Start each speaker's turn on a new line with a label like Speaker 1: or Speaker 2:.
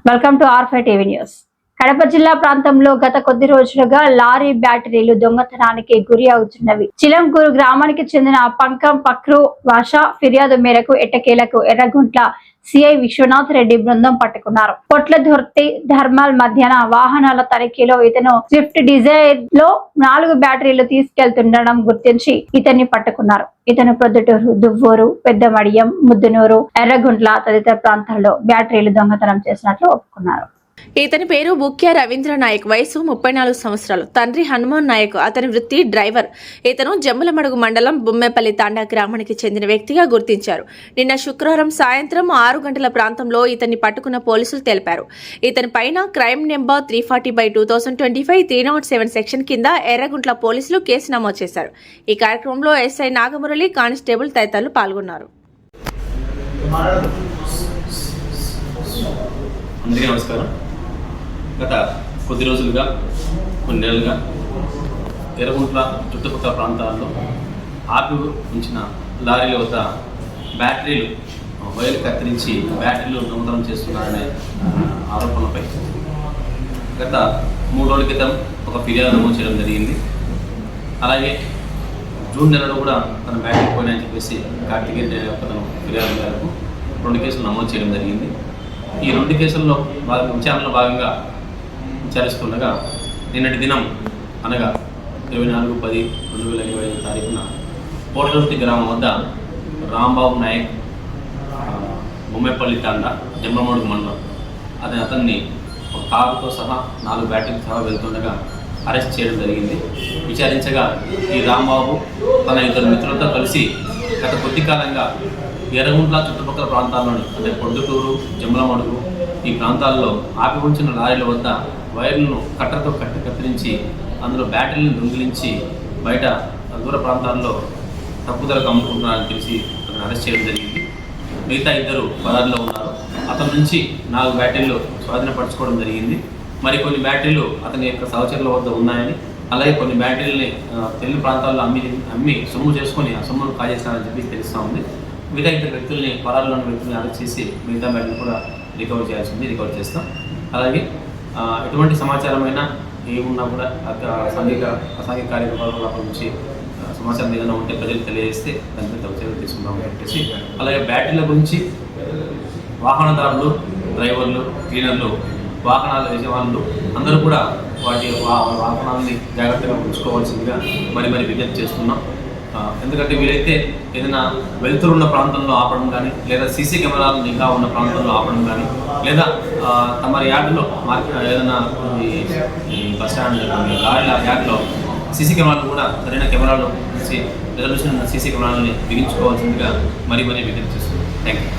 Speaker 1: Welcome to R5 TV news. Kadapa జిల్లా ప్రాంతంలో గత కొద్ది రోజులుగా లారీ బ్యాటరీలు దొంగతనానికి గురి అవుతున్నవి. చిలంకూరు గ్రామానికి చెందిన పంకం పక్రు భాష ఫిర్యాదు మేరకు ఎట్టకేలకు ఎర్రగుంట్ల సిఐ విశ్వనాథ్ రెడ్డి బృందం పట్టుకున్నారు. పొట్లదుర్తి ధర్మాల్ మధ్యాహ్న వాహనాల తనిఖీలో ఇతను స్విఫ్ట్ డిజైర్ లో 4 బ్యాటరీలు తీసుకెళ్తుండడం గుర్తించి ఇతన్ని పట్టుకున్నారు. ఇతను ప్రొద్దుటూరు, దువ్వూరు, పెద్దమడియం, ముద్దునూరు, ఎర్రగుంట్ల తదితర ప్రాంతాల్లో బ్యాటరీలు దొంగతనం చేసినట్లు ఒప్పుకున్నారు.
Speaker 2: ఇతని పేరు బుక్య రవీంద్ర నాయక్, వయసు 34 సంవత్సరాలు. తండ్రి హనుమాన్ నాయక్, అతని వృత్తి డ్రైవర్. ఇతను జమ్మలమడుగు మండలం బొమ్మెపల్లి తాండా గ్రామానికి చెందిన వ్యక్తిగా గుర్తించారు. నిన్న శుక్రవారం సాయంత్రం 6 గంటల ప్రాంతంలో ఇతన్ని పట్టుకున్న పోలీసులు తెలిపారు. ఇతని పైన క్రైమ్ నెంబర్ 340/2025 307 సెక్షన్ కింద ఎర్రగుంట్ల పోలీసులు కేసు నమోదు చేశారు. ఈ కార్యక్రమంలో ఎస్ఐ నాగమురళి, కానిస్టేబుల్ తదితరులు పాల్గొన్నారు.
Speaker 3: అందరికీ నమస్కారం. గత కొద్ది రోజులుగా, కొన్ని నెలలుగా ఎర్రగుంట్ల చుట్టుపక్కల ప్రాంతాల్లో ఆపి ఉంచిన లారీల వద్ద బ్యాటరీలు వైర్లు కత్తిరించి బ్యాటరీలు దొంగతనం చేస్తున్నారనే ఆరోపణలపై గత 3 రోజుల క్రితం ఒక ఫిర్యాదు నమోదు చేయడం జరిగింది. అలాగే జూన్ నెలలో కూడా తన బ్యాటరీ పోయినాయని చెప్పేసి కార్తికేయ అతను ఫిర్యాదు మేరకు 2 కేసులు నమోదు చేయడం జరిగింది. ఈ 2 కేసుల్లో విచారణలో భాగంగా విచారిస్తుండగా నిన్నటి దినం అనగా 24/10/2025 తారీఖున పోట్లదుర్తి గ్రామం వద్ద రాంబాబు నాయక్, బొమ్మెపల్లి తాండా, జమ్మలమడుగు మండలం అతన్ని ఒక కారుతో సహా 4 బ్యాటరీలు సహా వెళ్తుండగా అరెస్ట్ చేయడం జరిగింది. విచారించగా ఈ రాంబాబు తన 2 మిత్రులతో కలిసి గత కొద్ది కాలంగా ఎర్రగుంట్ల చుట్టుపక్కల ప్రాంతాల్లోని అంటే పొద్దుటూరు, జమ్మలమడుగు ఈ ప్రాంతాల్లో ఆపి ఉంచిన లారీల వద్ద వైర్లను కట్టతో కత్తిరించి అందులో బ్యాటరీలను దొంగిలించి బయట దూర ప్రాంతాల్లో తప్పుదలకు అమ్ముకుంటున్నారని తెలిసి అతను అరెస్ట్ చేయడం జరిగింది. మిగతా 2 పరారీలో ఉన్నారు. అతని నుంచి 4 బ్యాటరీలు స్వాధీనపరచుకోవడం జరిగింది. మరికొన్ని బ్యాటరీలు అతని యొక్క సహచరుల వద్ద ఉన్నాయని, అలాగే కొన్ని బ్యాటరీలని తెలుగు ప్రాంతాల్లో అమ్మి సొమ్ము చేసుకొని ఆ సొమ్మును కాజేస్తారని చెప్పి తెలుస్తూ ఉంది. మిగతా 2 వ్యక్తుల్ని, పరారులోని వ్యక్తుల్ని అరెస్ట్ చేసి మిగతా బ్యాటరీలు కూడా రికవర్ రికవర్ చేస్తాం. అలాగే ఎటువంటి సమాచారమైనా ఏమున్నా కూడా అసాంఘిక కార్యకలాపాల నుంచి సమాచారం ఏదైనా ఉంటే ప్రజలకు తెలియజేస్తే దానిపై తగు చర్యలు తీసుకుంటామని చెప్పేసి, అలాగే బ్యాటరీల గురించి వాహనదారులు, డ్రైవర్లు, క్లీనర్లు, వాహనాల యజమానులు అందరూ కూడా వాటి వాహనాలని జాగ్రత్తగా ఉంచుకోవాల్సిందిగా మరి విజ్ఞప్తి చేస్తున్నాం. ఎందుకంటే వీలైతే ఏదైనా వెలుతురున్న ప్రాంతంలో ఆపడం కానీ, లేదా సీసీ కెమెరాలు నిఘా ఉన్న ప్రాంతంలో ఆపడం కానీ, లేదా తమ యార్డులో ఏదైనా ఈ బస్ స్టాండ్ లారీల యార్డులో సీసీ కెమెరాలు కూడా సరైన కెమెరాలు రిజల్యూషన్ సీసీ కెమెరాలని బిగించుకోవాల్సిందిగా మరి విజ్ఞప్తి చేస్తున్నాం. Thank you.